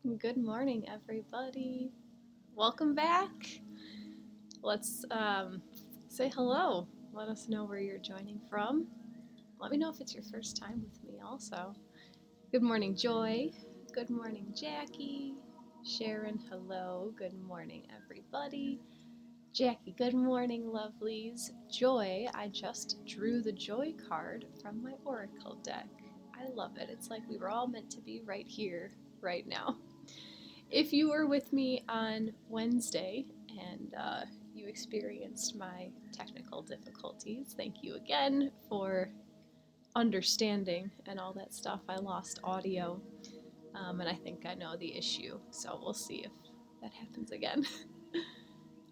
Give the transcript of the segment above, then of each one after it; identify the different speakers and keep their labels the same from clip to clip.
Speaker 1: Good morning, everybody. Welcome back. Let's say hello. Let us know where you're joining from. Let me know if it's your first time with me, also. Good morning, Joy. Good morning, Jackie. Sharon, hello. Good morning, everybody. Jackie, good morning, lovelies. Joy, I just drew the Joy card from my Oracle deck. I love it. It's like we were all meant to be right here, right now. If you were with me on Wednesday and you experienced my technical difficulties, thank you again for understanding and all that stuff. I lost audio, and I think I know the issue, so we'll see if that happens again.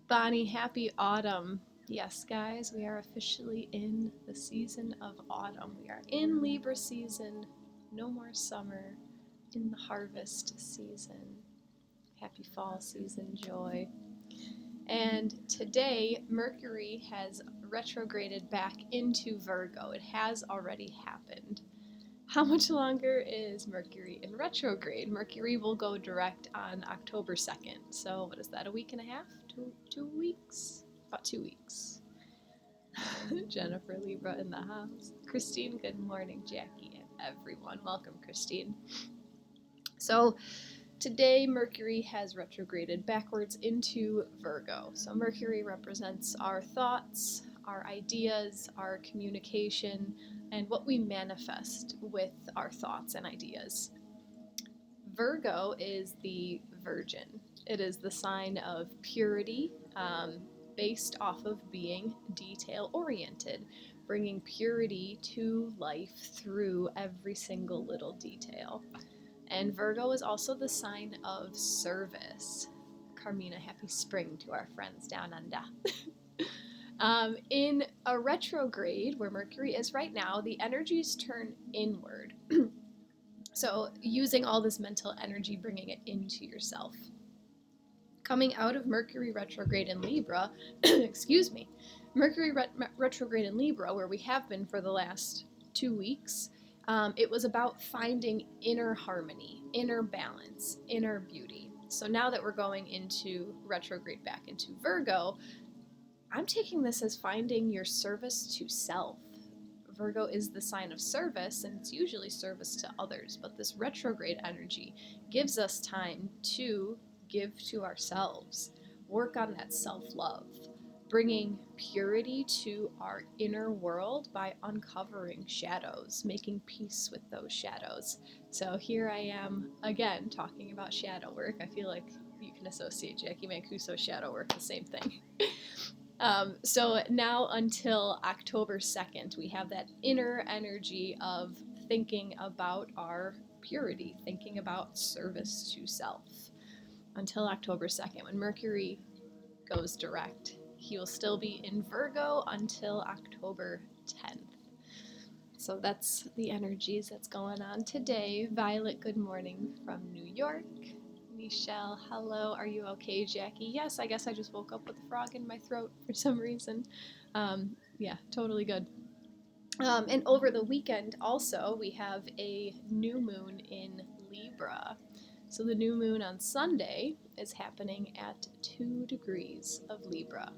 Speaker 1: Bonnie, happy autumn. Yes, guys, we are officially in the season of autumn. We are in Libra season. No more summer. In the harvest season. Happy fall season, Joy. And today, Mercury has retrograded back into Virgo. It has already happened. How much longer is Mercury in retrograde? Mercury will go direct on October 2nd. So what is that, a week and a half? Two weeks? About 2 weeks. Jennifer Libra in the house. Christine, good morning. Jackie and everyone. Welcome, Christine. So today, Mercury has retrograded backwards into Virgo. So Mercury represents our thoughts, our ideas, our communication, and what we manifest with our thoughts and ideas. Virgo is the Virgin. It is the sign of purity, based off of being detail-oriented, bringing purity to life through every single little detail. And Virgo is also the sign of service. Carmina, happy spring to our friends down under. In a retrograde, where Mercury is right now, the energies turn inward. So using all this mental energy, bringing it into yourself. Coming out of Mercury retrograde in Libra, excuse me, Mercury retrograde in Libra, where we have been for the last 2 weeks, it was about finding inner harmony, inner balance, inner beauty. So now that we're going into retrograde back into Virgo, I'm taking this as finding your service to self. Virgo is the sign of service, and it's usually service to others, but this retrograde energy gives us time to give to ourselves, work on that self-love, bringing purity to our inner world by uncovering shadows, making peace with those shadows. So here I am again talking about shadow work. I feel like you can associate Jacqui Mancuso shadow work, the same thing. So now until October 2nd, we have that inner energy of thinking about our purity, thinking about service to self. Until October 2nd, when Mercury goes direct. He will still be in Virgo until October 10th. So that's the energies that's going on today. Violet, good morning from New York. Michelle, hello. Are you okay, Jackie? Yes, I guess I just woke up with a frog in my throat for some reason. Yeah, totally good. And over the weekend also, we have a new moon in Libra. So the new moon on Sunday is happening at 2 degrees of Libra.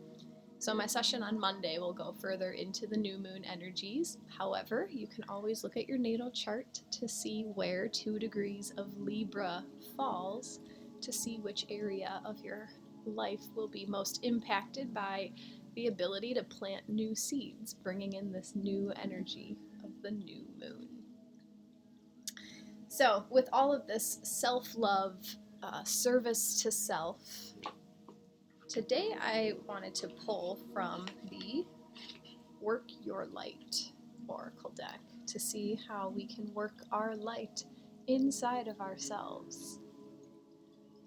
Speaker 1: So my session on Monday will go further into the new moon energies. However, you can always look at your natal chart to see where 2 degrees of Libra falls, to see which area of your life will be most impacted by the ability to plant new seeds, bringing in this new energy of the new moon. So with all of this self-love, service to self, today I wanted to pull from the Work Your Light Oracle deck to see how we can work our light inside of ourselves.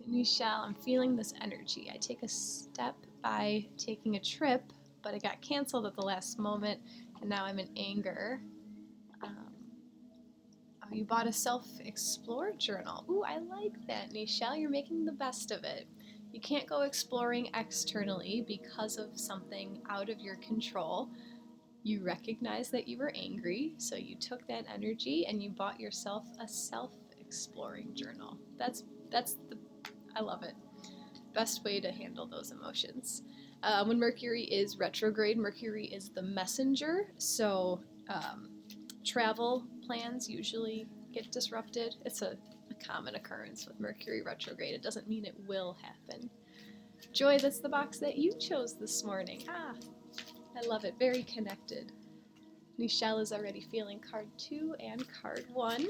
Speaker 1: Michelle, I'm feeling this energy. I take a step by taking a trip, but it got canceled at the last moment, and now I'm in anger. You bought a self-explore journal. Ooh, I like that, Michelle. You're making the best of it. You can't go exploring externally because of something out of your control. You recognize that you were angry, so you took that energy and you bought yourself a self-explore exploring journal. I love it. Best way to handle those emotions. When Mercury is retrograde, Mercury is the messenger, so travel plans usually get disrupted. It's a common occurrence with Mercury retrograde. It doesn't mean it will happen. Joy, that's the box that you chose this morning. I love it. Very connected. Nichelle is already feeling card 2 and card 1.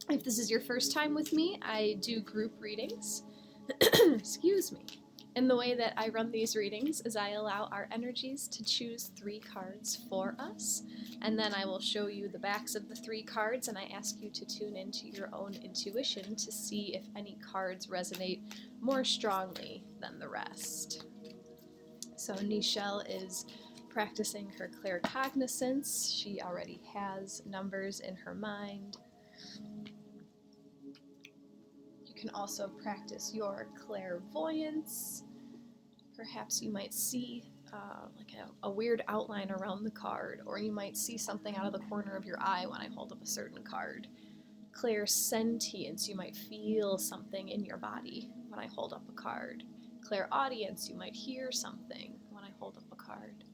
Speaker 1: If this is your first time with me, I do group readings. Excuse me. And the way that I run these readings is I allow our energies to choose 3 cards for us, and then I will show you the backs of the 3 cards, and I ask you to tune into your own intuition to see if any cards resonate more strongly than the rest. So Nichelle is practicing her claircognizance. She already has numbers in her mind. You can also practice your clairvoyance. Perhaps you might see like a weird outline around the card, or you might see something out of the corner of your eye when I hold up a certain card. Clairsentience, you might feel something in your body when I hold up a card. Clairaudience, you might hear something when I hold up a card.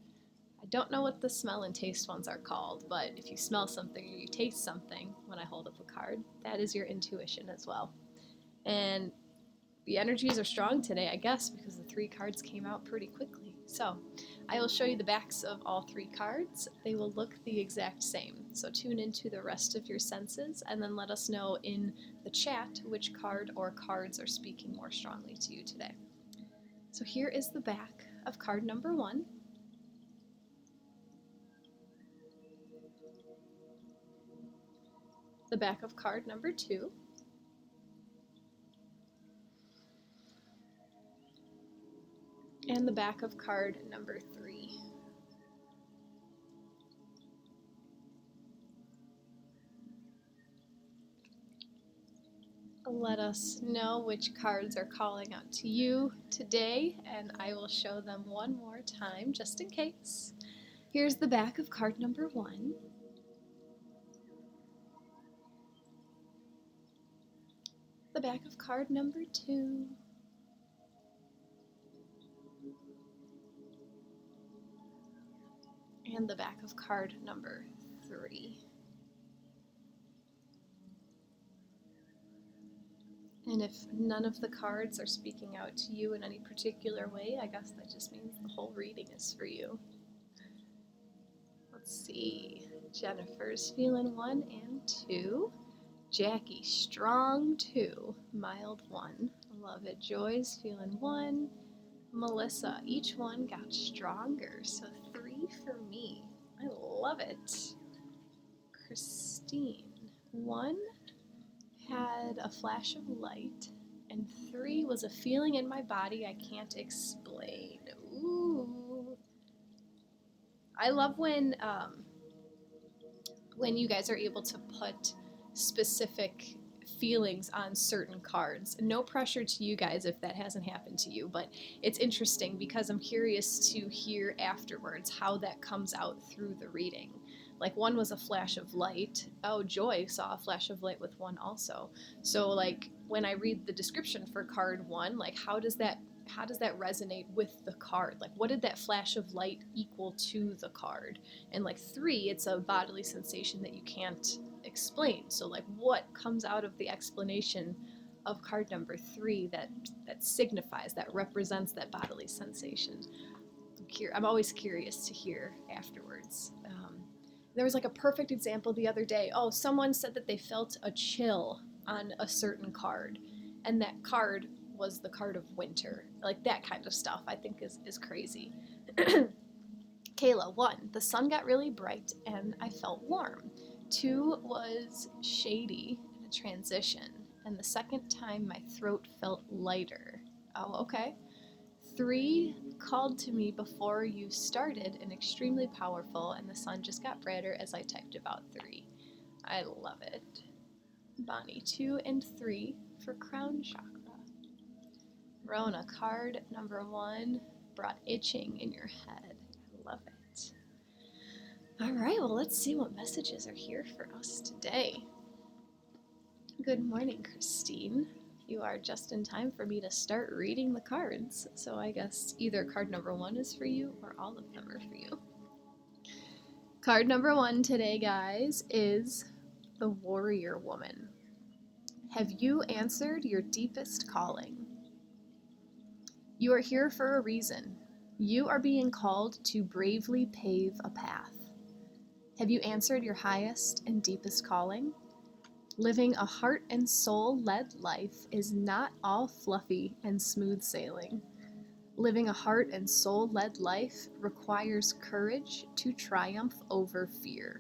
Speaker 1: I don't know what the smell and taste ones are called, but if you smell something or you taste something when I hold up a card, that is your intuition as well. And the energies are strong today, I guess, because the 3 cards came out pretty quickly. So I will show you the backs of all 3 cards. They will look the exact same. So tune into the rest of your senses and then let us know in the chat which card or cards are speaking more strongly to you today. So here is the back of card number 1. The back of card number 2. And the back of card number 3. Let us know which cards are calling out to you today, and I will show them one more time just in case. Here's the back of card number 1. The back of card number 2. And the back of card number 3. And if none of the cards are speaking out to you in any particular way, I guess that just means the whole reading is for you. Let's see. Jennifer's feeling 1 and 2. Jacqui, strong 2. Mild 1. Love it. Joy's feeling 1. Melissa, each one got stronger, so 3 for me. I love it. Christine, 1 had a flash of light, and 3 was a feeling in my body I can't explain. Ooh. I love when you guys are able to put specific feelings on certain cards. No pressure to you guys if that hasn't happened to you, but it's interesting because I'm curious to hear afterwards how that comes out through the reading. Like 1 was a flash of light. Oh, Joy saw a flash of light with 1 also. So like when I read the description for card 1, like how does that resonate with the card? Like what did that flash of light equal to the card? And like 3, it's a bodily sensation that you can't explain. So like what comes out of the explanation of card number 3 that signifies, that represents that bodily sensation? I'm always curious to hear afterwards. There was like a perfect example the other day. Oh, someone said that they felt a chill on a certain card, and that card was the card of winter. Like that kind of stuff I think is crazy. Kayla, 1, the sun got really bright and I felt warm. 2 was shady in a transition, and the second time my throat felt lighter. Oh, okay. 3 called to me before you started and extremely powerful, and the sun just got brighter as I typed about 3. I love it. Bonnie, 2 and 3 for crown chakra. Rona, card number 1 brought itching in your head. I love it. All right, well, let's see what messages are here for us today. Good morning, Christine. You are just in time for me to start reading the cards. So I guess either card number 1 is for you or all of them are for you. Card number 1 today, guys, is the Warrior Woman. Have you answered your deepest calling? You are here for a reason. You are being called to bravely pave a path. Have you answered your highest and deepest calling? Living a heart and soul-led life is not all fluffy and smooth sailing. Living a heart and soul-led life requires courage to triumph over fear.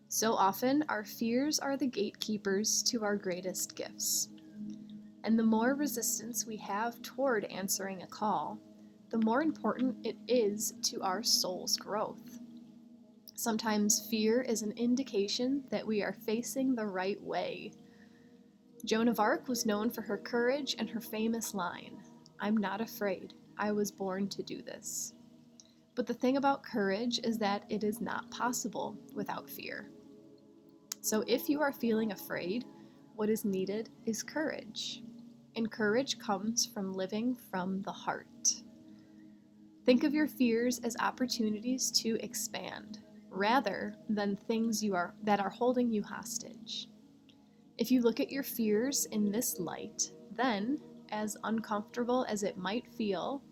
Speaker 1: So often, our fears are the gatekeepers to our greatest gifts. And the more resistance we have toward answering a call, the more important it is to our soul's growth. Sometimes fear is an indication that we are facing the right way. Joan of Arc was known for her courage and her famous line, "I'm not afraid. I was born to do this." But the thing about courage is that it is not possible without fear. So if you are feeling afraid, what is needed is courage. And courage comes from living from the heart. Think of your fears as opportunities to expand, rather than things that are holding you hostage. If you look at your fears in this light, then, as uncomfortable as it might feel,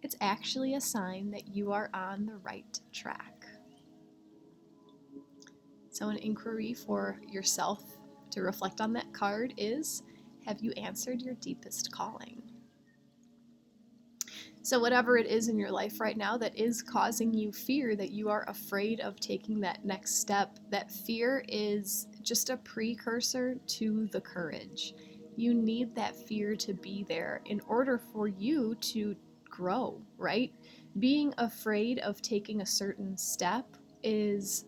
Speaker 1: it's actually a sign that you are on the right track. So an inquiry for yourself to reflect on that card is, have you answered your deepest calling? So whatever it is in your life right now that is causing you fear, that you are afraid of taking that next step, that fear is just a precursor to the courage. You need that fear to be there in order for you to grow, right? Being afraid of taking a certain step is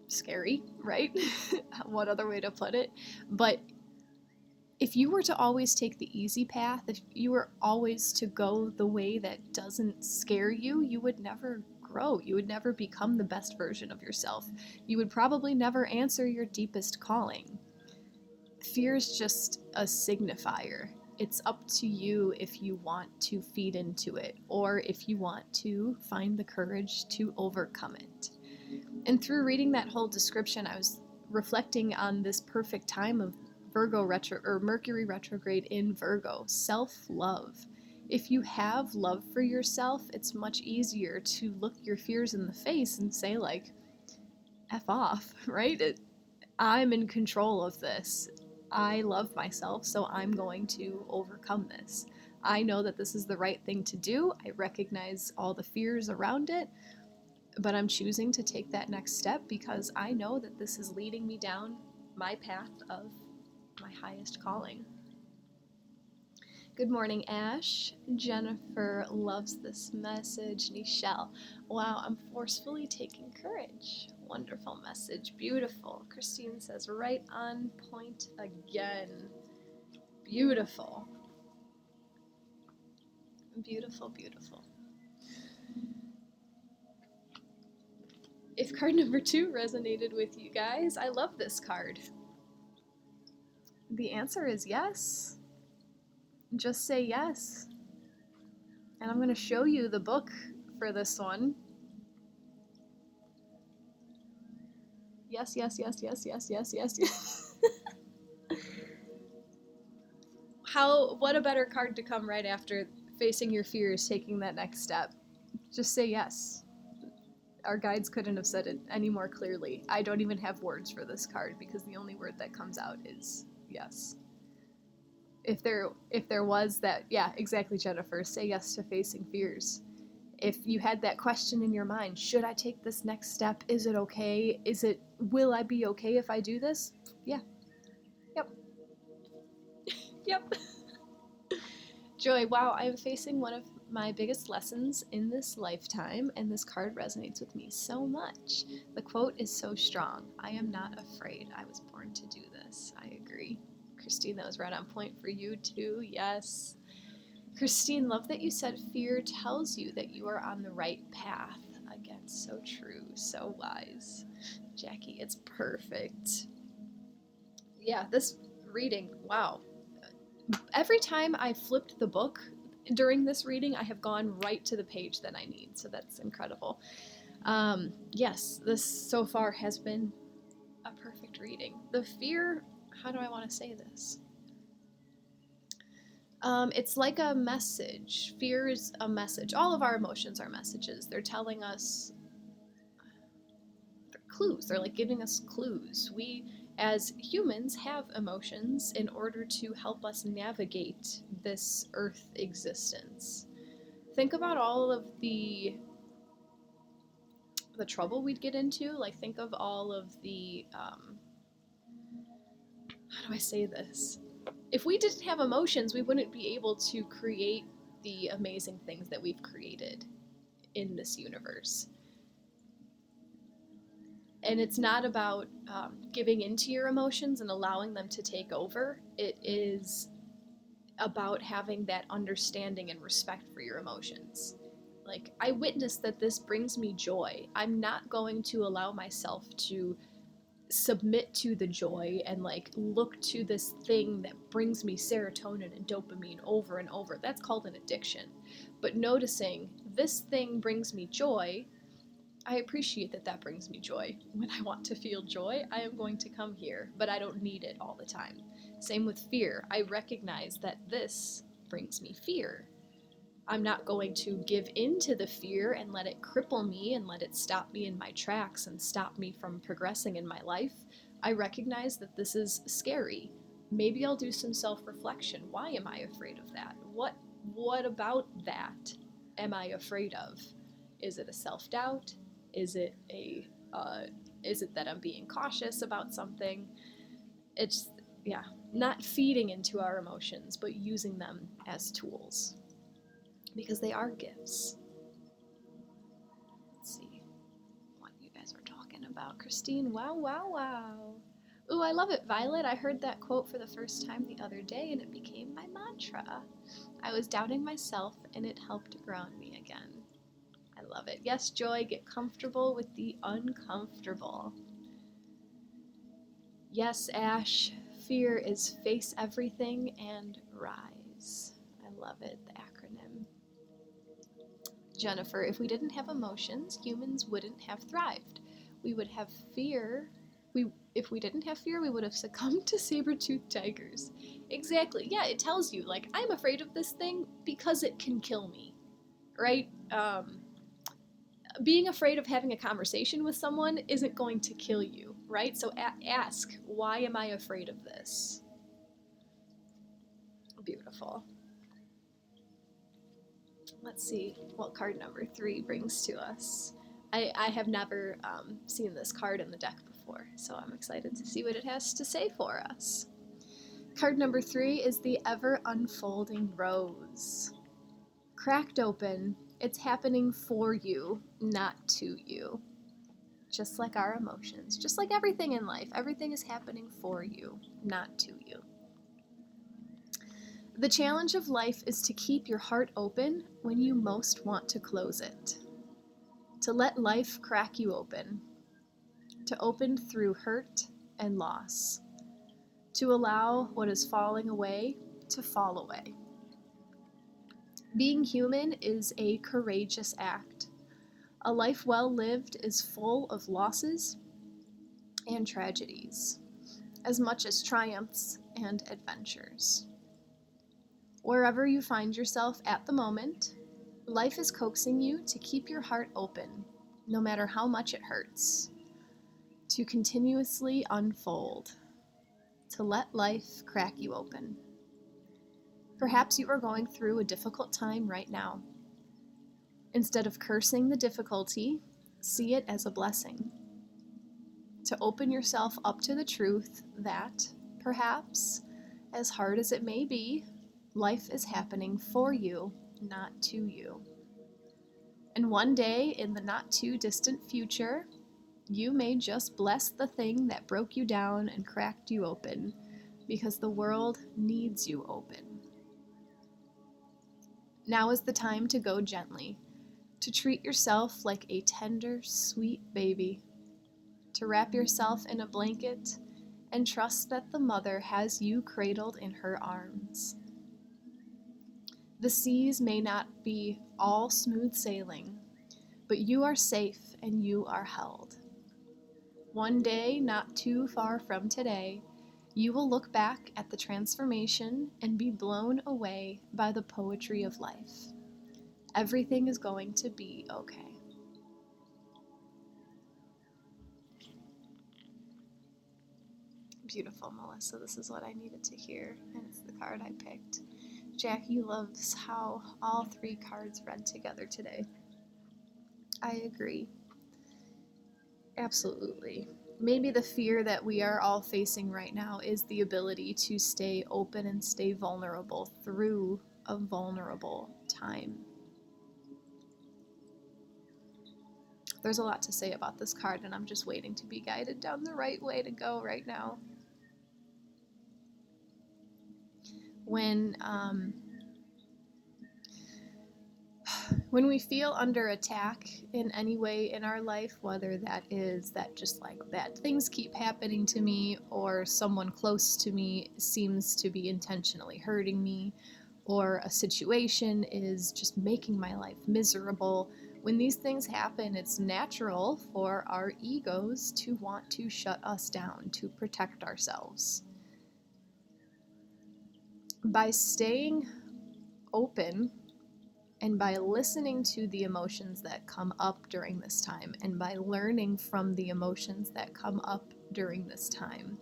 Speaker 1: scary, right? What other way to put it? But if you were to always take the easy path, if you were always to go the way that doesn't scare you, you would never grow. You would never become the best version of yourself. You would probably never answer your deepest calling. Fear is just a signifier. It's up to you if you want to feed into it or if you want to find the courage to overcome it. And through reading that whole description, I was reflecting on this perfect time of Mercury retrograde in Virgo, self-love. If you have love for yourself, it's much easier to look your fears in the face and say, like, F off, right? I'm in control of this. I love myself, so I'm going to overcome this. I know that this is the right thing to do. I recognize all the fears around it, but I'm choosing to take that next step because I know that this is leading me down my path of my highest calling. Good morning, Ash. Jennifer loves this message. Nichelle, wow, I'm forcefully taking courage. Wonderful message. Beautiful. Christine says, right on point again. Beautiful. Beautiful, beautiful. If card number 2 resonated with you guys, I love this card. The answer is yes. Just say yes. And I'm going to show you the book for this one. Yes, yes, yes, yes, yes, yes, yes, yes. What a better card to come right after facing your fears, taking that next step. Just say yes. Our guides couldn't have said it any more clearly. I don't even have words for this card because the only word that comes out is yes. If there was that, yeah, exactly, Jennifer, say yes to facing fears. If you had that question in your mind, should I take this next step? Is it okay? Will I be okay if I do this? Yeah. Yep. Yep. Joy, wow, I'm facing one of my biggest lessons in this lifetime, and this card resonates with me so much. The quote is so strong. I am not afraid. I was born to do this. I agree. Christine, that was right on point for you too. Yes. Christine, love that you said fear tells you that you are on the right path. Again, so true, so wise. Jacqui, it's perfect. Yeah, this reading, wow. Every time I flipped the book during this reading, I have gone right to the page that I need, so that's incredible. Yes, this so far has been a perfect reading. The fear, how do I want to say this? It's like a message. Fear is a message. All of our emotions are messages. They're telling us, they're clues. They're like giving us clues. We, as humans, have emotions in order to help us navigate this earth existence. Think about all of the trouble we'd get into. Like, think of all of the, how do I say this? If we didn't have emotions, we wouldn't be able to create the amazing things that we've created in this universe. And it's not about giving into your emotions and allowing them to take over. It is about having that understanding and respect for your emotions. Like, I witness that this brings me joy. I'm not going to allow myself to submit to the joy and like look to this thing that brings me serotonin and dopamine over and over. That's called an addiction. But noticing this thing brings me joy, I appreciate that that brings me joy. When I want to feel joy, I am going to come here, but I don't need it all the time. Same with fear. I recognize that this brings me fear. I'm not going to give in to the fear and let it cripple me and let it stop me in my tracks and stop me from progressing in my life. I recognize that this is scary. Maybe I'll do some self-reflection. Why am I afraid of that? What about that am I afraid of? Is it a self-doubt? Is it that I'm being cautious about something? It's, yeah, not feeding into our emotions, but using them as tools. Because they are gifts. Let's see what you guys were talking about. Christine, wow, wow, wow. Ooh, I love it, Violet. I heard that quote for the first time the other day and it became my mantra. I was doubting myself and it helped ground me again. I love it. Yes, Joy, get comfortable with the uncomfortable. Yes, Ash, fear is face everything and rise. I love it, the acronym. Jennifer, if we didn't have emotions, humans wouldn't have thrived. We would have fear. If we didn't have fear, we would have succumbed to saber-toothed tigers. Exactly. Yeah, it tells you, like, I'm afraid of this thing because it can kill me, right? Being afraid of having a conversation with someone isn't going to kill you, right? So ask, why am I afraid of this? Beautiful. Let's see what card number 3 brings to us. I have never seen this card in the deck before, so I'm excited to see what it has to say for us. Card number 3 is the Ever Unfolding Rose. Cracked open, it's happening for you, not to you. Just like our emotions, just like everything in life, everything is happening for you, not to you. The challenge of life is to keep your heart open when you most want to close it. To let life crack you open. To open through hurt and loss. To allow what is falling away to fall away. Being human is a courageous act. A life well lived is full of losses and tragedies, as much as triumphs and adventures. Wherever you find yourself at the moment, life is coaxing you to keep your heart open, no matter how much it hurts, to continuously unfold, to let life crack you open. Perhaps you are going through a difficult time right now. Instead of cursing the difficulty, see it as a blessing. To open yourself up to the truth that, perhaps, as hard as it may be, life is happening for you, not to you. And one day, in the not too distant future, you may just bless the thing that broke you down and cracked you open, because the world needs you open. Now is the time to go gently, to treat yourself like a tender, sweet baby, to wrap yourself in a blanket and trust that the mother has you cradled in her arms. The seas may not be all smooth sailing, but you are safe and you are held. One day, not too far from today, you will look back at the transformation and be blown away by the poetry of life. Everything is going to be okay. Beautiful, Melissa. This is what I needed to hear, and it's the card I picked. Jacqui loves how all three cards read together today. I agree. Absolutely. Maybe the fear that we are all facing right now is the ability to stay open and stay vulnerable through a vulnerable time. There's a lot to say about this card, and I'm just waiting to be guided down the right way to go right now. When we feel under attack in any way in our life, whether that is that just like that things keep happening to me, or someone close to me seems to be intentionally hurting me, or a situation is just making my life miserable, when these things happen, it's natural for our egos to want to shut us down, to protect ourselves. By staying open and by listening to the emotions that come up during this time, and by learning from the emotions that come up during this time,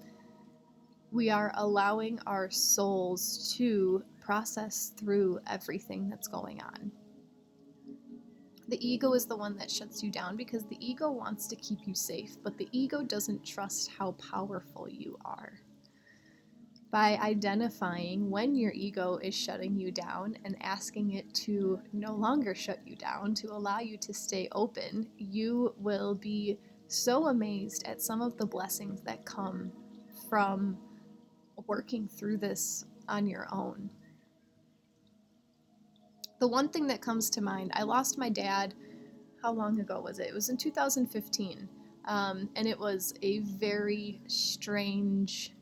Speaker 1: we are allowing our souls to process through everything that's going on. The ego is the one that shuts you down because the ego wants to keep you safe, but the ego doesn't trust how powerful you are. By identifying when your ego is shutting you down and asking it to no longer shut you down, to allow you to stay open, you will be so amazed at some of the blessings that come from working through this on your own. The one thing that comes to mind, I lost my dad, how long ago was it? It was in 2015, and it was a very strange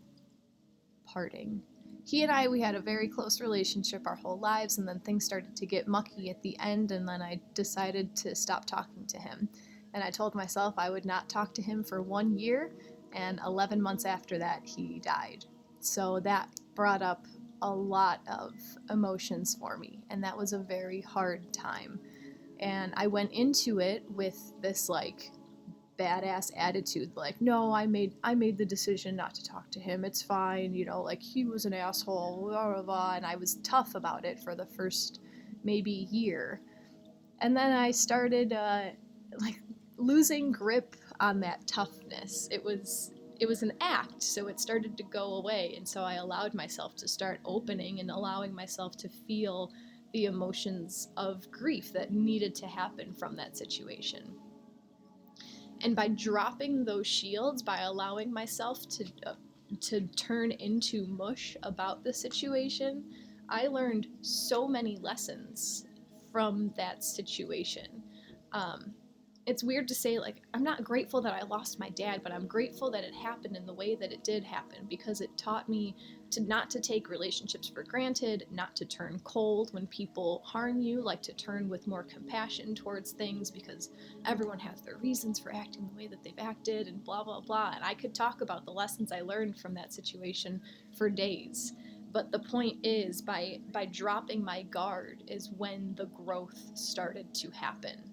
Speaker 1: parting. He and we had a very close relationship our whole lives, and then things started to get mucky at the end, and then I decided to stop talking to him. And I told myself I would not talk to him for 1 year, and 11 months after that, he died. So that brought up a lot of emotions for me, and that was a very hard time. And I went into it with this like badass attitude, like, no, I made the decision not to talk to him, it's fine, you know, like, he was an asshole, blah, blah, blah. And I was tough about it for the first maybe year, and then I started like losing grip on that toughness. It was an act, so it started to go away, and so I allowed myself to start opening and allowing myself to feel the emotions of grief that needed to happen from that situation. And by dropping those shields, by allowing myself to turn into mush about the situation, I learned so many lessons from that situation. It's weird to say, like, I'm not grateful that I lost my dad, but I'm grateful that it happened in the way that it did happen, because it taught me to not to take relationships for granted, not to turn cold when people harm you, like to turn with more compassion towards things, because everyone has their reasons for acting the way that they've acted, and blah, blah, blah. And I could talk about the lessons I learned from that situation for days. But the point is, by dropping my guard is when the growth started to happen.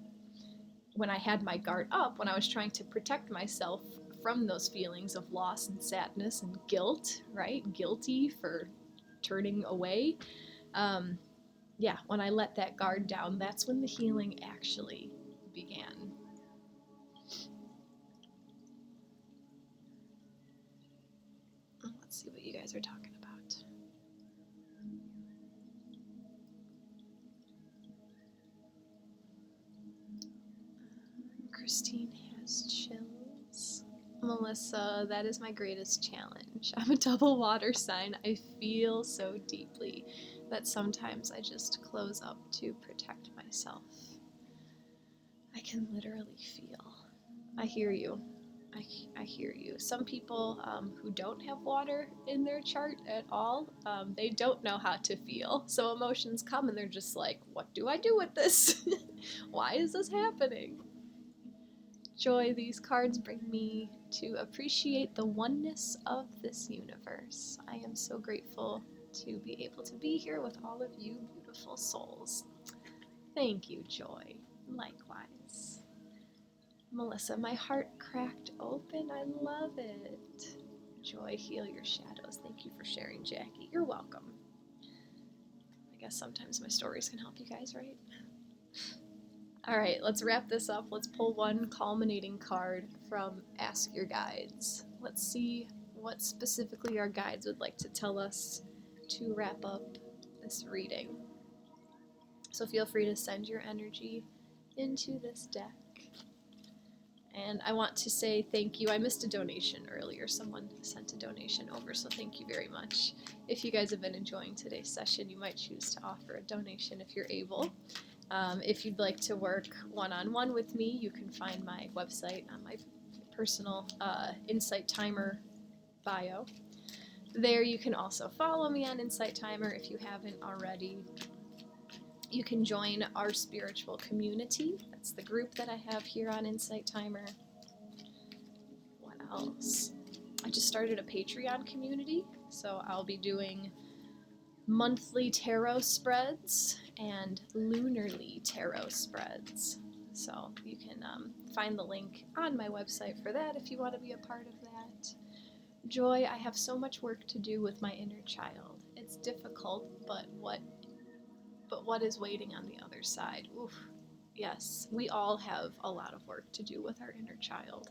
Speaker 1: When I had my guard up, when I was trying to protect myself from those feelings of loss and sadness and guilt, right? Guilty for turning away. When I let that guard down, that's when the healing actually began. Let's see what you guys are talking about. Christine has chills. Melissa, that is my greatest challenge. I'm a double water sign. I feel so deeply that sometimes I just close up to protect myself. I can literally feel. I hear you. I hear you. Some people who don't have water in their chart at all, they don't know how to feel. So emotions come and they're just like, what do I do with this? Why is this happening? Joy, these cards bring me to appreciate the oneness of this universe. I am so grateful to be able to be here with all of you beautiful souls. Thank you, Joy. Likewise. Melissa, my heart cracked open. I love it. Joy, heal your shadows. Thank you for sharing, Jacqui. You're welcome. I guess sometimes my stories can help you guys, right? All right, let's wrap this up. Let's pull one culminating card from Ask Your Guides. Let's see what specifically our guides would like to tell us to wrap up this reading. So feel free to send your energy into this deck. And I want to say thank you. I missed a donation earlier. Someone sent a donation over, so thank you very much. If you guys have been enjoying today's session, you might choose to offer a donation if you're able. If you'd like to work one-on-one with me, you can find my website on my personal Insight Timer bio. There you can also follow me on Insight Timer if you haven't already. You can join our spiritual community. That's the group that I have here on Insight Timer. What else? I just started a Patreon community, so I'll be doing monthly tarot spreads and lunarly tarot spreads. So you can find the link on my website for that if you want to be a part of that. Joy, I have so much work to do with my inner child. It's difficult, but what is waiting on the other side? Oof. Yes, we all have a lot of work to do with our inner child.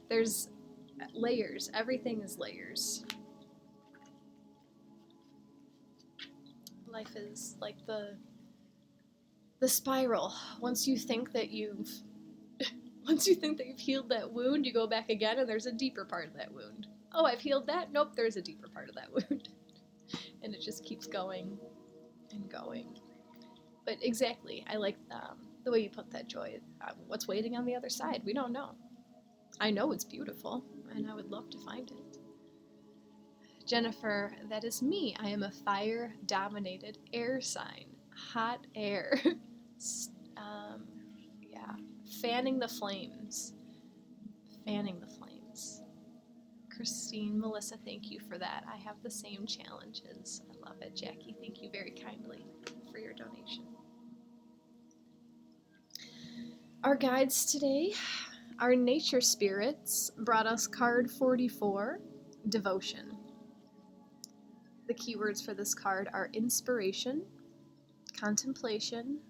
Speaker 1: There's layers. Everything is layers. Life is like the spiral. Once you think that you've healed that wound, you go back again and there's a deeper part of that wound. Oh, I've healed that? Nope, there's a deeper part of that wound. And it just keeps going and going. But exactly, I like the way you put that, Joy. What's waiting on the other side? We don't know. I know it's beautiful, and I would love to find it. Jennifer, that is me. I am a fire-dominated air sign. Hot air. Yeah. Fanning the flames. Fanning the flames. Christine, Melissa, thank you for that. I have the same challenges. I love it. Jacqui, thank you very kindly for your donation. Our guides today, our nature spirits, brought us card 44, Devotion. The keywords for this card are inspiration, contemplation,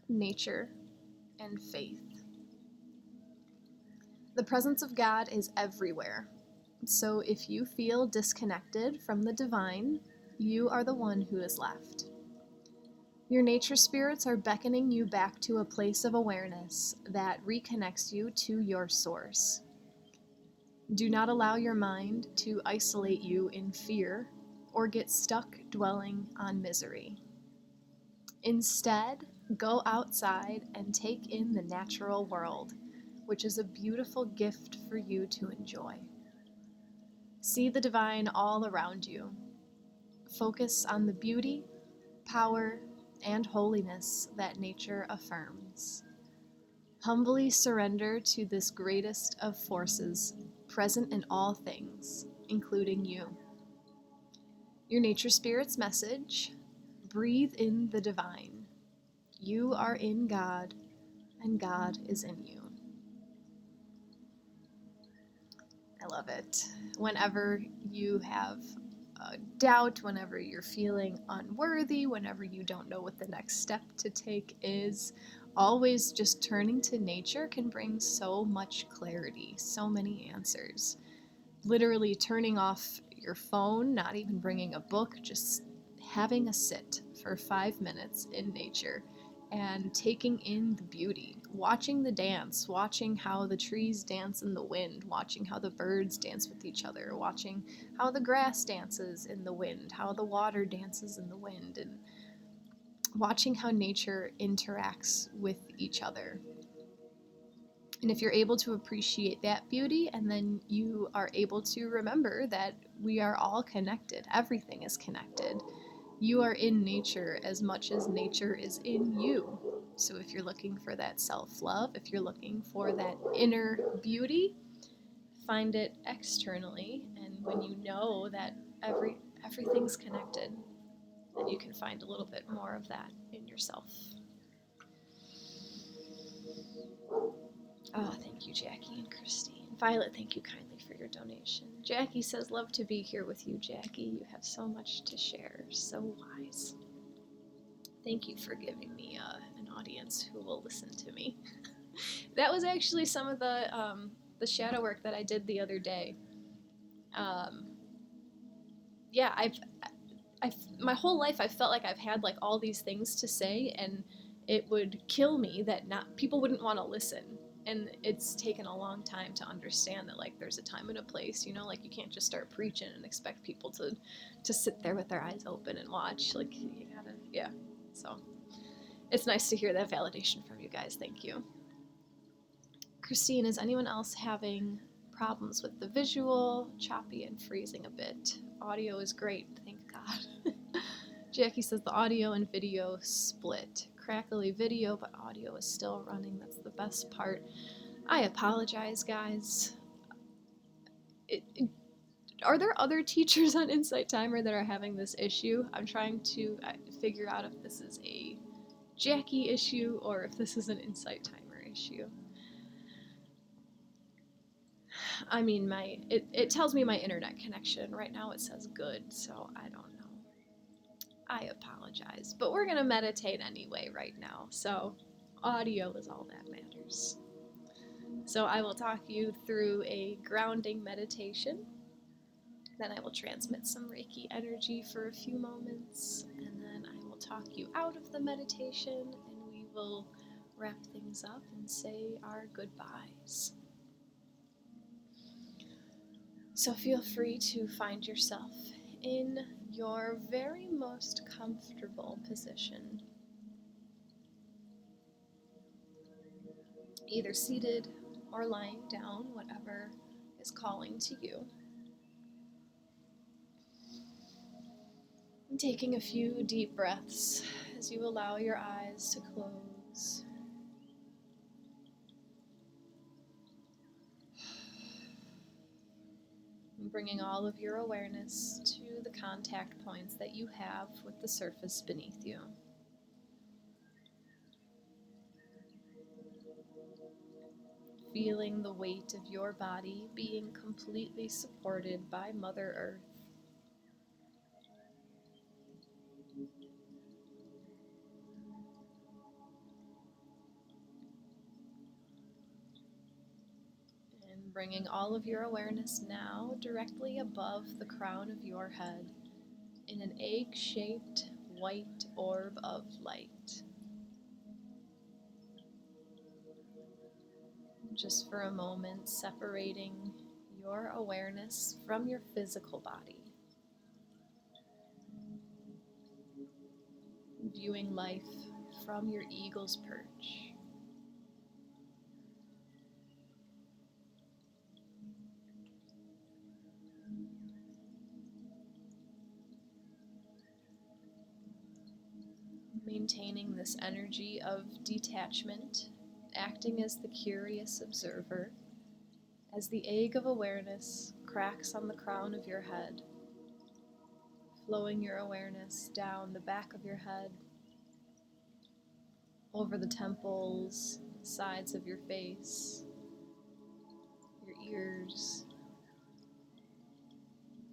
Speaker 1: nature, and faith. The presence of God is everywhere. So if you feel disconnected from the divine, you are the one who is left. Your nature spirits are beckoning you back to a place of awareness that reconnects you to your source. Do not allow your mind to isolate you in fear or get stuck dwelling on misery. Instead, go outside and take in the natural world, which is a beautiful gift for you to enjoy. See the divine all around you. Focus on the beauty, power, and holiness that nature affirms. Humbly surrender to this greatest of forces, present in all things, including you. Your nature spirit's message: breathe in the divine. You are in God, and God is in you. I love it. Whenever you have doubt, whenever you're feeling unworthy, whenever you don't know what the next step to take is, always just turning to nature can bring so much clarity, so many answers. Literally turning off your phone, not even bringing a book, just having a sit for 5 minutes in nature and taking in the beauty, watching the dance, watching how the trees dance in the wind, watching how the birds dance with each other, watching how the grass dances in the wind, how the water dances in the wind, and watching how nature interacts with each other. And if you're able to appreciate that beauty, and then you are able to remember that we are all connected, everything is connected. You are in nature as much as nature is in you. So if you're looking for that self-love, if you're looking for that inner beauty, find it externally. And when you know that everything's connected, then you can find a little bit more of that in yourself. Oh, thank you, Jacqui and Christine. Violet, thank you kindly for your donation. Jacqui says, love to be here with you, Jacqui. You have so much to share. So wise. Thank you for giving me an audience who will listen to me. That was actually some of the shadow work that I did the other day. Yeah, my whole life I felt like I've had like all these things to say, and it would kill me that people wouldn't want to listen. And it's taken a long time to understand that like there's a time and a place, you know, like you can't just start preaching and expect people to sit there with their eyes open and watch. Like you gotta, yeah. So it's nice to hear that validation from you guys. Thank you. Christine, is anyone else having problems with the visual? Choppy and freezing a bit. Audio is great, thank God. Jacqui says the audio and video split. Crackly video, but audio is still running. That's the best part. I apologize, guys. Are there other teachers on Insight Timer that are having this issue? I'm trying to figure out if this is a Jacqui issue or if this is an Insight Timer issue. I mean, it tells me my internet connection. Right now it says good, so I don't know. I apologize. But we're going to meditate anyway right now, so audio is all that matters. So I will talk you through a grounding meditation. Then I will transmit some Reiki energy for a few moments, and then I will talk you out of the meditation, and we will wrap things up and say our goodbyes. So feel free to find yourself in your very most comfortable position, either seated or lying down, whatever is calling to you. And taking a few deep breaths as you allow your eyes to close. And bringing all of your awareness to the contact points that you have with the surface beneath you. Feeling the weight of your body being completely supported by Mother Earth. And bringing all of your awareness now directly above the crown of your head in an egg-shaped white orb of light. Just for a moment, separating your awareness from your physical body. Viewing life from your eagle's perch. Maintaining this energy of detachment, acting as the curious observer, as the egg of awareness cracks on the crown of your head, flowing your awareness down the back of your head, over the temples, sides of your face, your ears,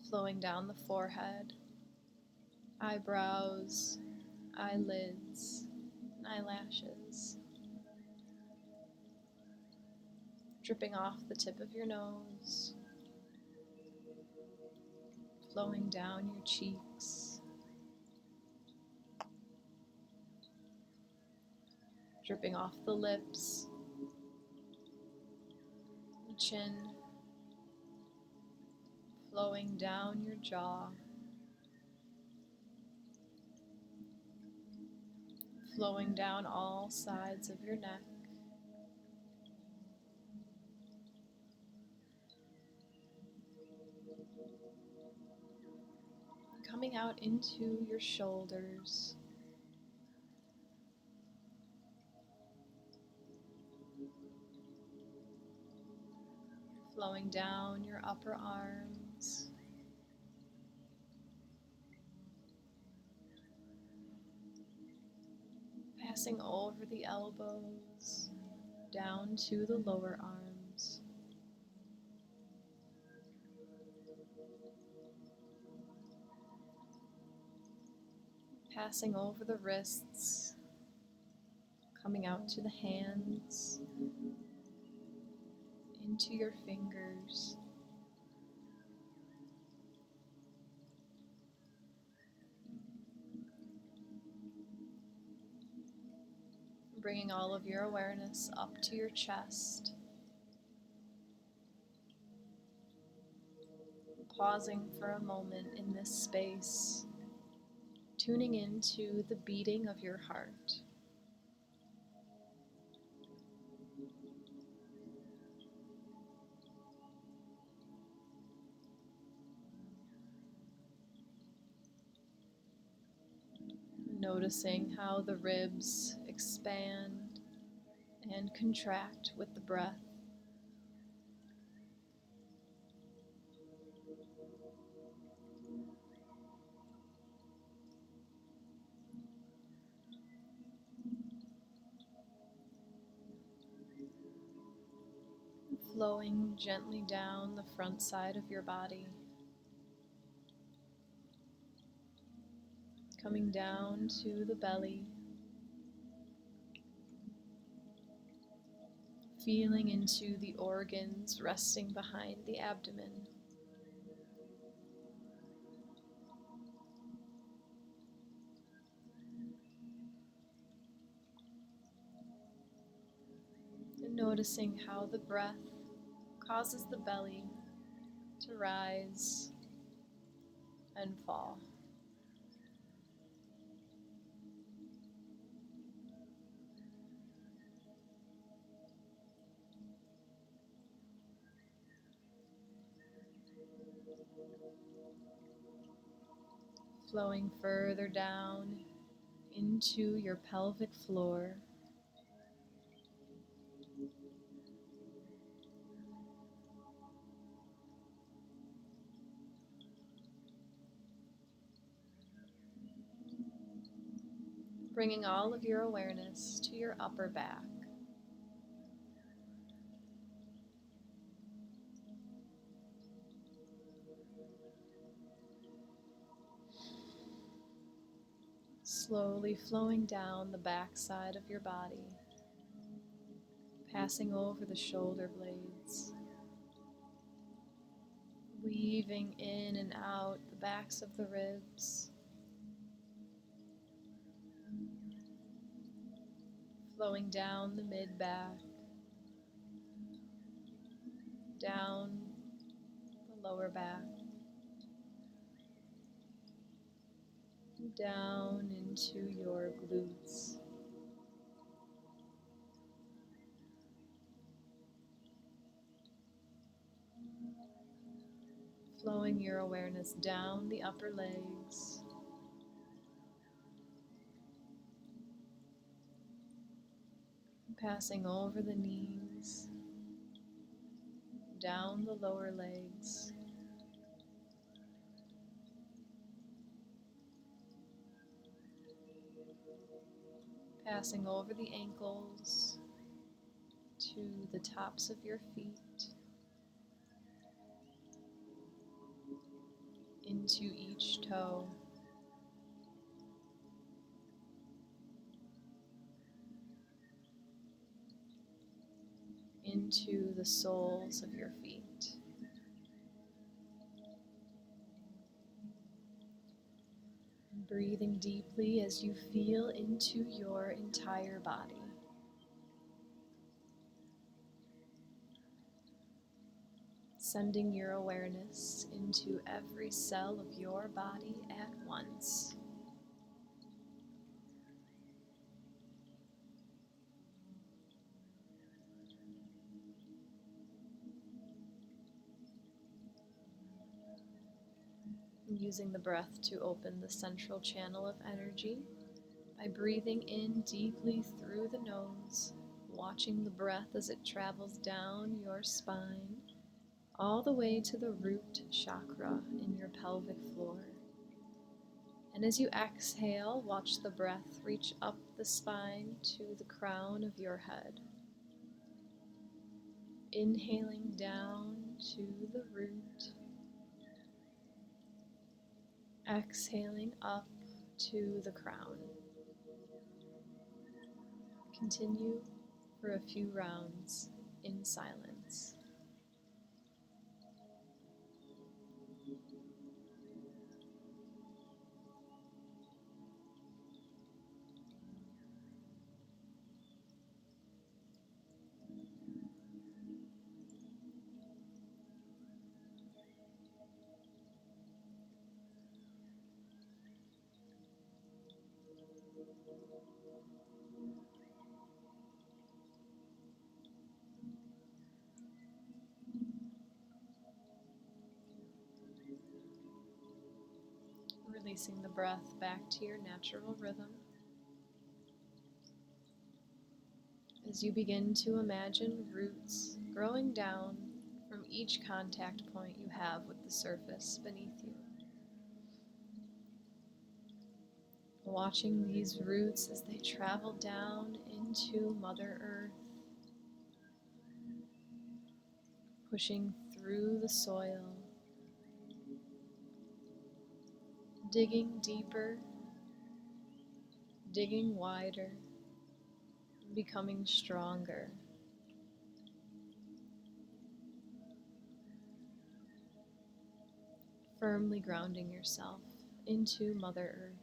Speaker 1: flowing down the forehead, eyebrows, eyelids, and eyelashes, dripping off the tip of your nose, flowing down your cheeks, dripping off the lips, the chin, flowing down your jaw, flowing down all sides of your neck, coming out into your shoulders, flowing down your upper arms, passing over the elbows, down to the lower arms, passing over the wrists, coming out to the hands, into your fingers, bringing all of your awareness up to your chest, pausing for a moment in this space, tuning into the beating of your heart. Noticing how the ribs expand and contract with the breath. Flowing gently down the front side of your body, coming down to the belly, feeling into the organs resting behind the abdomen. And noticing how the breath causes the belly to rise and fall. Flowing further down into your pelvic floor, bringing all of your awareness to your upper back. Slowly flowing down the back side of your body, passing over the shoulder blades, weaving in and out the backs of the ribs, flowing down the mid-back, down the lower back, down into your glutes. Flowing your awareness down the upper legs, passing over the knees, down the lower legs, passing over the ankles to the tops of your feet, into each toe, into the soles of your feet. Breathing deeply as you feel into your entire body. Sending your awareness into every cell of your body at once. using the breath to open the central channel of energy by breathing in deeply through the nose, watching the breath as it travels down your spine, all the way to the root chakra in your pelvic floor. And as you exhale, watch the breath reach up the spine to the crown of your head. Inhaling down to the root, exhaling up to the crown. Continue for a few rounds in silence. Releasing the breath back to your natural rhythm. As you begin to imagine roots growing down from each contact point you have with the surface beneath you. Watching these roots as they travel down into Mother Earth, pushing through the soil, digging deeper, digging wider, becoming stronger. Firmly grounding yourself into Mother Earth.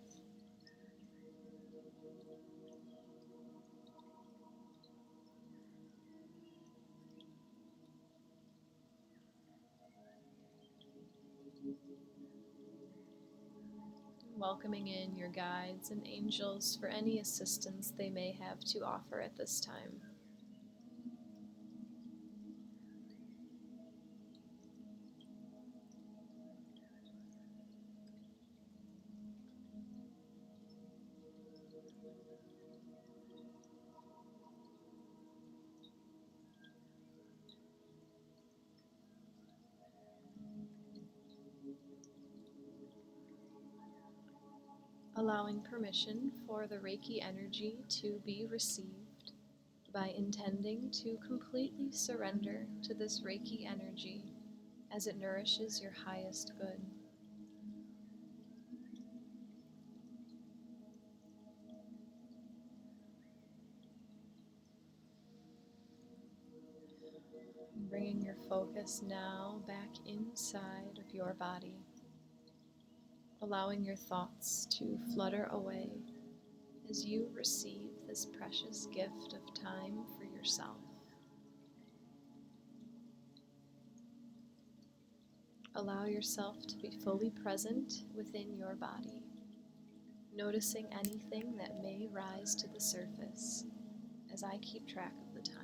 Speaker 1: Welcoming in your guides and angels for any assistance they may have to offer at this time. Allowing permission for the Reiki energy to be received by intending to completely surrender to this Reiki energy as it nourishes your highest good. Bringing your focus now back inside of your body, allowing your thoughts to flutter away as you receive this precious gift of time for yourself. Allow yourself to be fully present within your body, noticing anything that may rise to the surface as I keep track of the time.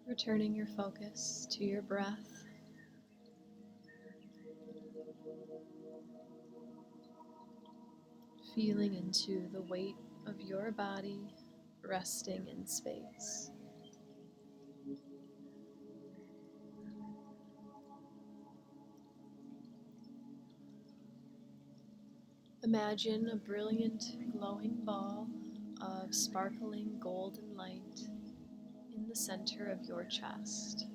Speaker 1: Returning your focus to your breath. Feeling into the weight of your body resting in space. Imagine a brilliant, glowing ball of sparkling golden light in the center of your chest.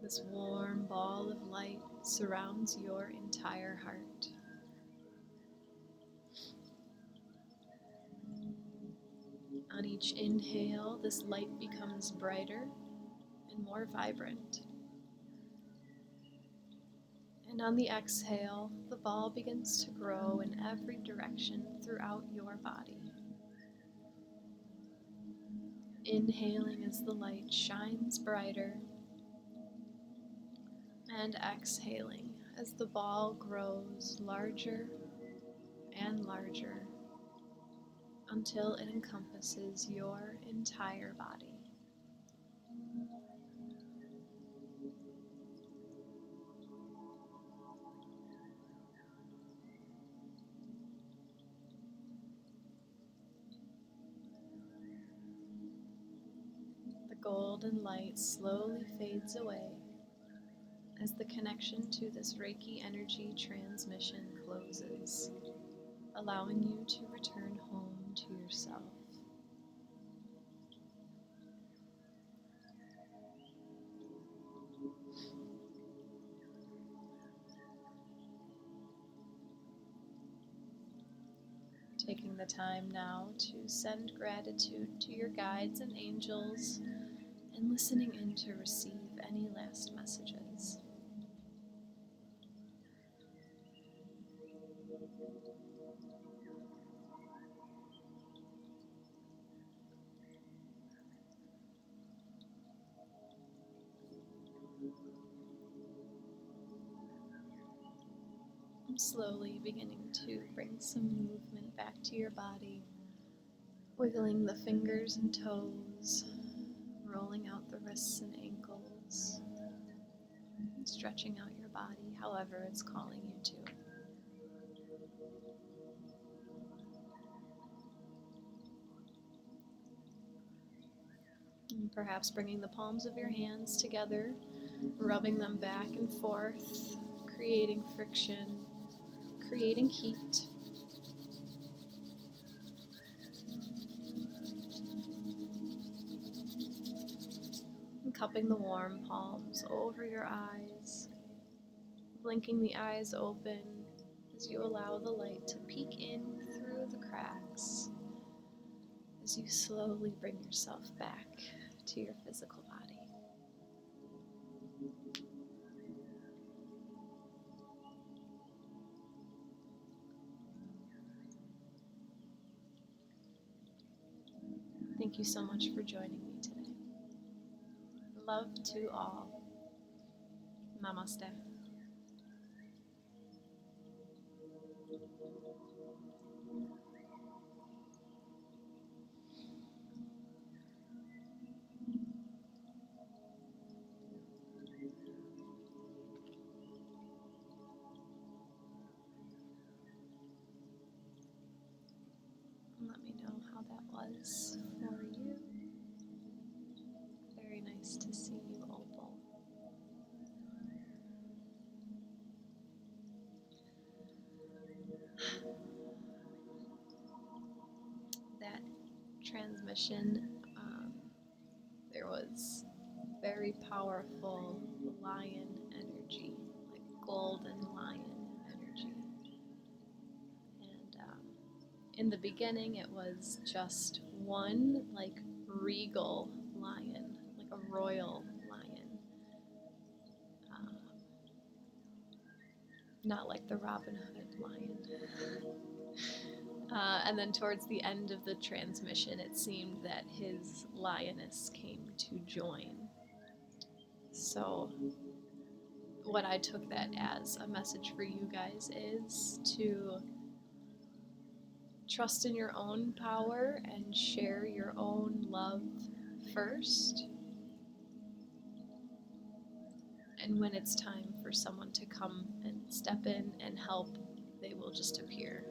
Speaker 1: This warm ball of light surrounds your entire heart. On each inhale, this light becomes brighter and more vibrant. And on the exhale, the ball begins to grow in every direction throughout your body. Inhaling as the light shines brighter, and exhaling as the ball grows larger and larger until it encompasses your entire body. The golden light slowly fades away as the connection to this Reiki energy transmission closes, allowing you to return home to yourself. Taking the time now to send gratitude to your guides and angels and listening in to receive any last messages. I'm slowly beginning to bring some movement back to your body, wiggling the fingers and toes, rolling out the wrists and ankles, stretching out your body however it's calling you to. And perhaps bringing the palms of your hands together, rubbing them back and forth, creating friction, creating heat. And cupping the warm palms over your eyes, blinking the eyes open as you allow the light to peek in through the cracks as you slowly bring yourself back to your physical body. Thank you so much for joining me today. Love to all. Namaste. Let me know how that was for you. Very nice to see you, Opal. That transmission, there was very powerful lion energy, like golden lion energy. And in the beginning, it was just one like regal lion, like a royal lion. Not like the Robin Hood lion. And then towards the end of the transmission, it seemed that his lioness came to join. So what I took that as a message for you guys is to trust in your own power and share your own love first. And when it's time for someone to come and step in and help, they will just appear.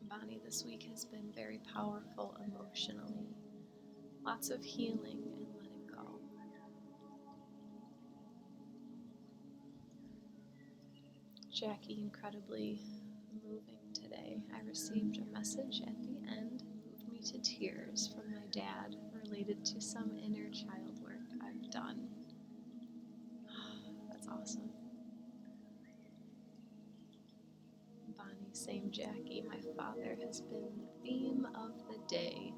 Speaker 1: Bonnie, this week has been very powerful emotionally. Lots of healing and letting go. Jacqui, incredibly moving today. I received a message at the end, moved me to tears, from my dad related to some inner child work I've done. That's awesome. Bonnie, same Jacqui. My father has been the theme of the day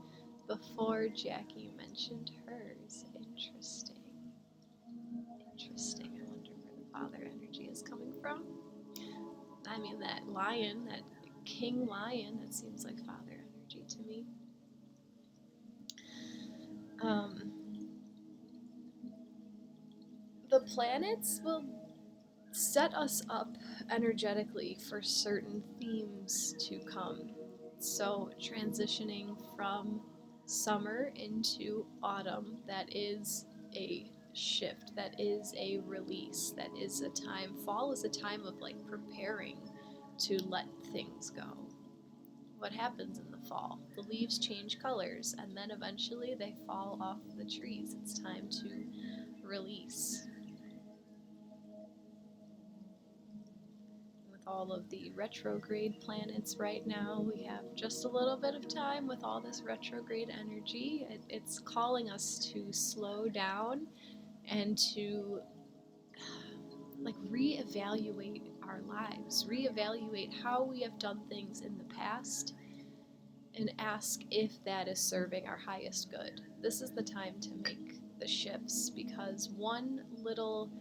Speaker 1: before Jacqui mentioned hers. Interesting. Interesting. I wonder where the father energy is coming from. I mean, that lion, that king lion, that seems like father energy to me. The planets will set us up energetically for certain themes to come. So transitioning from summer into autumn, that is a shift, that is a release, that is a time, fall is a time of like preparing to let things go. What happens in the fall? The leaves change colors and then eventually they fall off the trees. It's time to release. All of the retrograde planets right now, we have just a little bit of time with all this retrograde energy. It's calling us to slow down and to like reevaluate our lives, reevaluate how we have done things in the past, and ask if that is serving our highest good. This is the time to make the shifts, because one little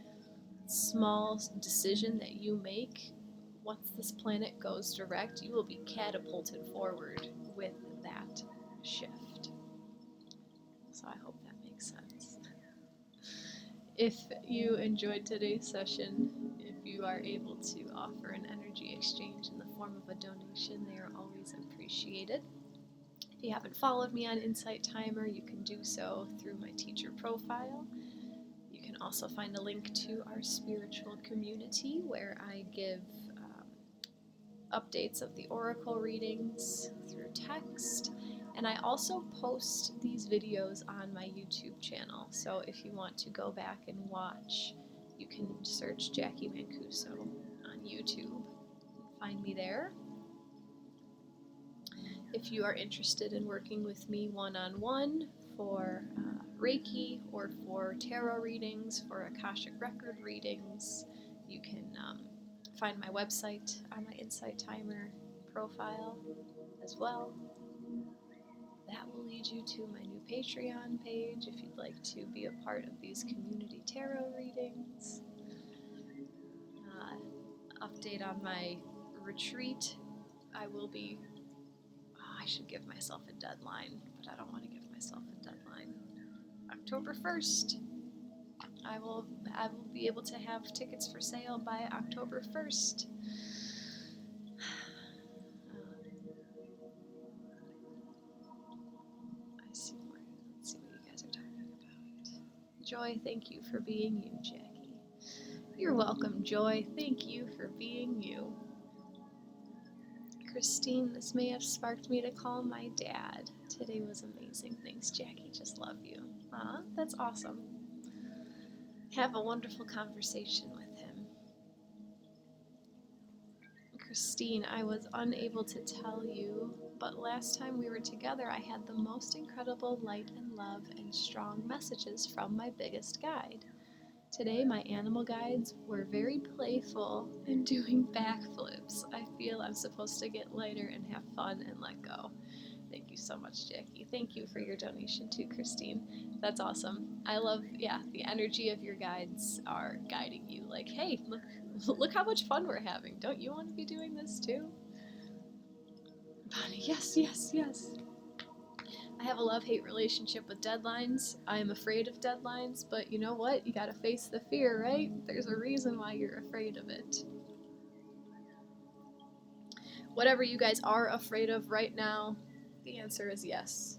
Speaker 1: small decision that you make, once this planet goes direct, you will be catapulted forward with that shift. So I hope that makes sense. If you enjoyed today's session, if you are able to offer an energy exchange in the form of a donation, they are always appreciated. If you haven't followed me on Insight Timer, you can do so through my teacher profile. You can also find a link to our spiritual community where I give updates of the oracle readings through text, and I also post these videos on my YouTube channel. So if you want to go back and watch, you can search Jacqui Mancuso on YouTube and find me there. If you are interested in working with me one-on-one for Reiki or for tarot readings, for Akashic Record readings, you can find my website on my Insight Timer profile as well. That will lead you to my new Patreon page if you'd like to be a part of these community tarot readings. Update on my retreat. I should give myself a deadline, but I don't want to give myself a deadline. October 1st. I will be able to have tickets for sale by October 1st. Let's see what you guys are talking about. Joy, thank you for being you, Jacqui. You're welcome, Joy. Thank you for being you. Christine, this may have sparked me to call my dad. Today was amazing. Thanks, Jacqui. Just love you. That's awesome. Have a wonderful conversation with him. Christine, I was unable to tell you, but last time we were together, I had the most incredible light and love and strong messages from my biggest guide. Today, my animal guides were very playful and doing backflips. I feel I'm supposed to get lighter and have fun and let go. Thank you so much, Jacqui. Thank you for your donation too, Christine. That's awesome. I love, the energy of your guides are guiding you. Like, hey, look how much fun we're having. Don't you want to be doing this too? Bonnie, yes. I have a love-hate relationship with deadlines. I am afraid of deadlines, but you know what? You gotta face the fear, right? There's a reason why you're afraid of it. Whatever you guys are afraid of right now, the answer is yes.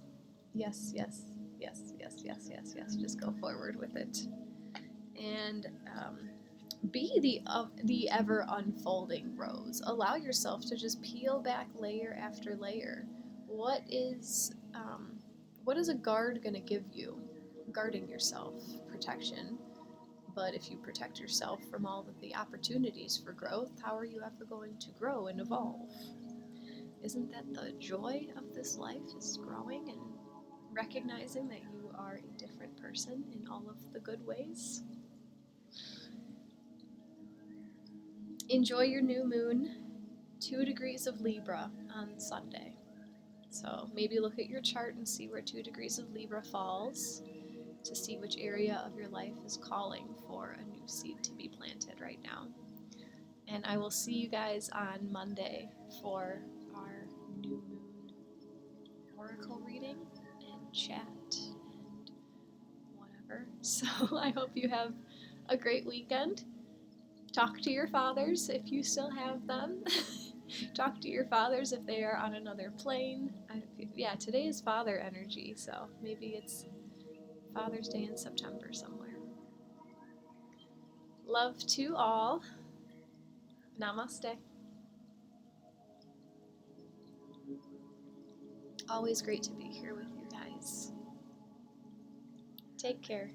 Speaker 1: Yes. Just go forward with it. And be the ever unfolding rose. Allow yourself to just peel back layer after layer. What is a guard going to give you? Guarding yourself, protection. But if you protect yourself from all of the opportunities for growth, how are you ever going to grow and evolve? Isn't that the joy of this life, is growing and recognizing that you are a different person in all of the good ways? Enjoy your new moon, 2 degrees of Libra on Sunday. So maybe look at your chart and see where 2 degrees of Libra falls to see which area of your life is calling for a new seed to be planted right now. And I will see you guys on Monday for our new moon oracle reading and chat and whatever. So I hope you have a great weekend. Talk to your fathers if you still have them. Talk to your fathers if they are on another plane. Today is father energy, so maybe it's Father's Day in September somewhere. Love to all. Namaste. Always great to be here with you guys. Take care.